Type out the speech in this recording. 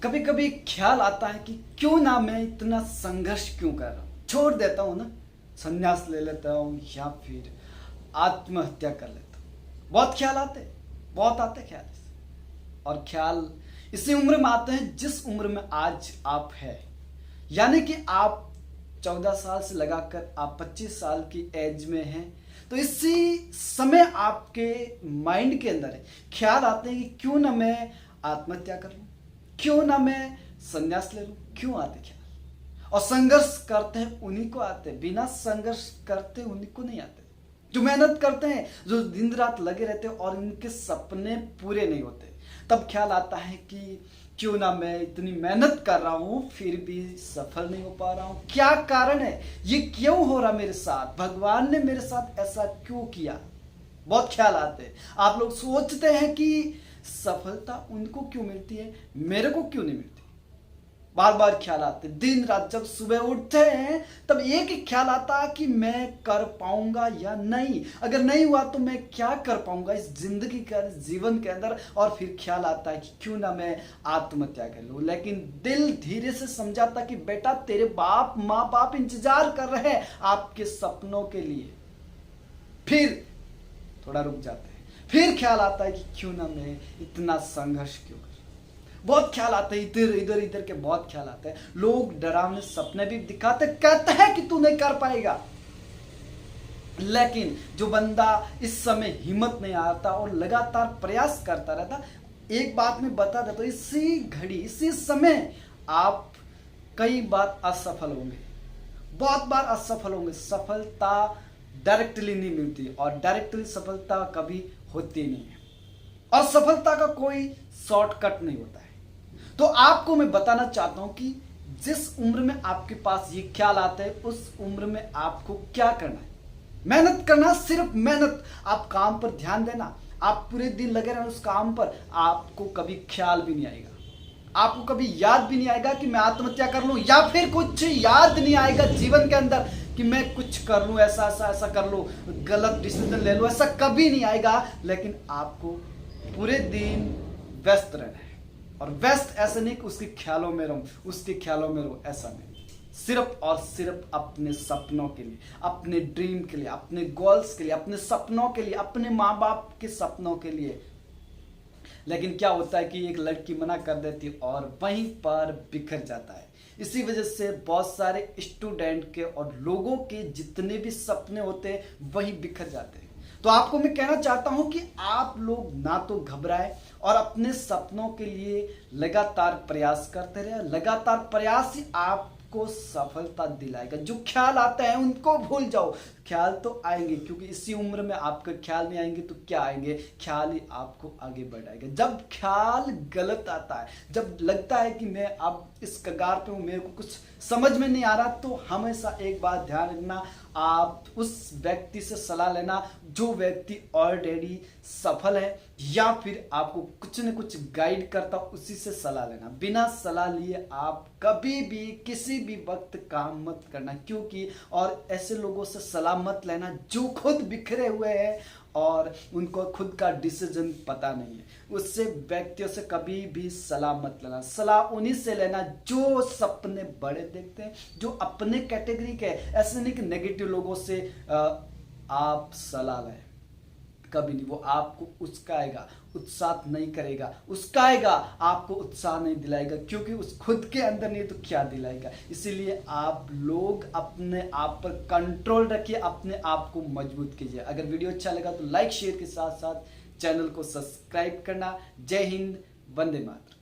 कभी कभी ख्याल आता है कि क्यों ना मैं इतना संघर्ष क्यों कर रहा हूँ, छोड़ देता हूँ ना, संन्यास ले लेता हूँ या फिर आत्महत्या कर लेता हूँ। बहुत ख्याल आते, बहुत आते ख्याल और ख्याल इसी उम्र में आते हैं जिस उम्र में आज आप है। यानी कि आप 14 साल से लगाकर आप 25 साल की एज में हैं, तो इसी समय आपके माइंड के अंदर है ख्याल आते हैं कि क्यों ना मैं आत्महत्या कर लूं, क्यों ना मैं संन्यास ले लूं। क्यों आते ख्याल? और संघर्ष करते हैं उन्हीं को आते, बिना संघर्ष करते उन्हीं को नहीं आते। जो मेहनत करते हैं, जो दिन रात लगे रहते हैं और इनके सपने पूरे नहीं होते, तब ख्याल आता है कि क्यों ना मैं इतनी मेहनत कर रहा हूं फिर भी सफल नहीं हो पा रहा हूं। क्या कारण है? ये क्यों हो रहा मेरे साथ? भगवान ने मेरे साथ ऐसा क्यों किया? बहुत ख्याल आते हैं। आप लोग सोचते हैं कि सफलता उनको क्यों मिलती है, मेरे को क्यों नहीं मिलती? बार बार ख्याल आते, दिन रात जब सुबह उठते हैं तब एक ही ख्याल आता कि मैं कर पाऊंगा या नहीं, अगर नहीं हुआ तो मैं क्या कर पाऊंगा इस जिंदगी के जीवन के अंदर। और फिर ख्याल आता है कि क्यों ना मैं आत्महत्या कर लूं। लेकिन दिल धीरे से समझाता कि बेटा तेरे बाप माँ बाप इंतजार कर रहे हैं आपके सपनों के लिए। फिर थोड़ा रुक जाते हैं, फिर ख्याल आता है कि क्यों ना मैं इतना संघर्ष क्यों करूं। बहुत ख्याल आते हैं, इधर इधर इधर के बहुत ख्याल आते हैं। लोग डरावने सपने भी दिखाते, कहते हैं कि तू नहीं कर पाएगा। लेकिन जो बंदा इस समय हिम्मत नहीं आता और लगातार प्रयास करता रहता, एक बात मैं बता देता हूं, इसी घड़ी इसी समय आप कई बार असफल होंगे, बहुत बार असफल होंगे। सफलता डायरेक्टली नहीं मिलती और डायरेक्टली सफलता कभी होती नहीं है, और सफलता का कोई शॉर्टकट नहीं होता है। तो आपको मैं बताना चाहता हूं कि जिस उम्र में आपके पास ये ख्याल आते हैं उस उम्र में आपको क्या करना है। मेहनत करना, सिर्फ मेहनत। आप काम पर ध्यान देना, आप पूरे दिन लगे रहना उस काम पर। आपको कभी ख्याल भी नहीं आएगा, आपको कभी याद भी नहीं आएगा कि मैं आत्महत्या कर लूं, या फिर कुछ याद नहीं आएगा जीवन के अंदर कि मैं कुछ कर लूं, ऐसा ऐसा ऐसा कर लूं, गलत डिसीजन ले लूं, ऐसा कभी नहीं आएगा। लेकिन आपको पूरे दिन व्यस्त रहना है, और व्यस्त ऐसे नहीं कि उसके ख्यालों में रहूं, उसके ख्यालों में रहूं, ऐसा नहीं। सिर्फ और सिर्फ अपने सपनों के लिए, अपने ड्रीम के लिए, अपने गोल्स के लिए, अपने सपनों के लिए, अपने माँ बाप के सपनों के लिए। लेकिन क्या होता है कि एक लड़की मना कर देती है और वहीं पर बिखर जाता है। इसी वजह से बहुत सारे स्टूडेंट के और लोगों के जितने भी सपने होते हैं वही बिखर जाते हैं। तो आपको मैं कहना चाहता हूं कि आप लोग ना तो घबराए और अपने सपनों के लिए लगातार प्रयास करते रहे। लगातार प्रयास ही आपको सफलता दिलाएगा। जो ख्याल आते हैं उनको भूल जाओ, ख्याल तो आएंगे, क्योंकि इसी उम्र में आपके ख्याल नहीं आएंगे तो क्या आएंगे? ख्याल ही आपको आगे बढ़ाएगा। जब ख्याल गलत आता है, जब लगता है कि मैं अब इस कगार पे हूं, मेरे को कुछ समझ में नहीं आ रहा, तो हमेशा एक बात ध्यान रखना, आप उस व्यक्ति से सलाह लेना जो व्यक्ति ऑलरेडी सफल है, या फिर आपको कुछ न कुछ गाइड करता, उसी से सलाह लेना। बिना सलाह लिए आप कभी भी किसी भी वक्त काम मत करना, क्योंकि और ऐसे लोगों से सलाह मत लेना जो खुद बिखरे हुए हैं और उनको खुद का डिसीजन पता नहीं है। उससे व्यक्तियों से कभी भी सलाह मत लेना। सलाह उन्हीं से लेना जो सपने बड़े देखते हैं, जो अपने कैटेगरी के। ऐसे नहीं कि नेगेटिव लोगों से आप सलाह लें, कभी नहीं। वो आपको उस्काएगा, उत्साह नहीं करेगा, उस्काएगा, आपको उत्साह नहीं दिलाएगा, क्योंकि उस खुद के अंदर नहीं तो क्या दिलाएगा। इसीलिए आप लोग अपने आप पर कंट्रोल रखिए, अपने आप को मजबूत कीजिए। अगर वीडियो अच्छा लगा तो लाइक शेयर के साथ साथ चैनल को सब्सक्राइब करना। जय हिंद, वंदे मातरम।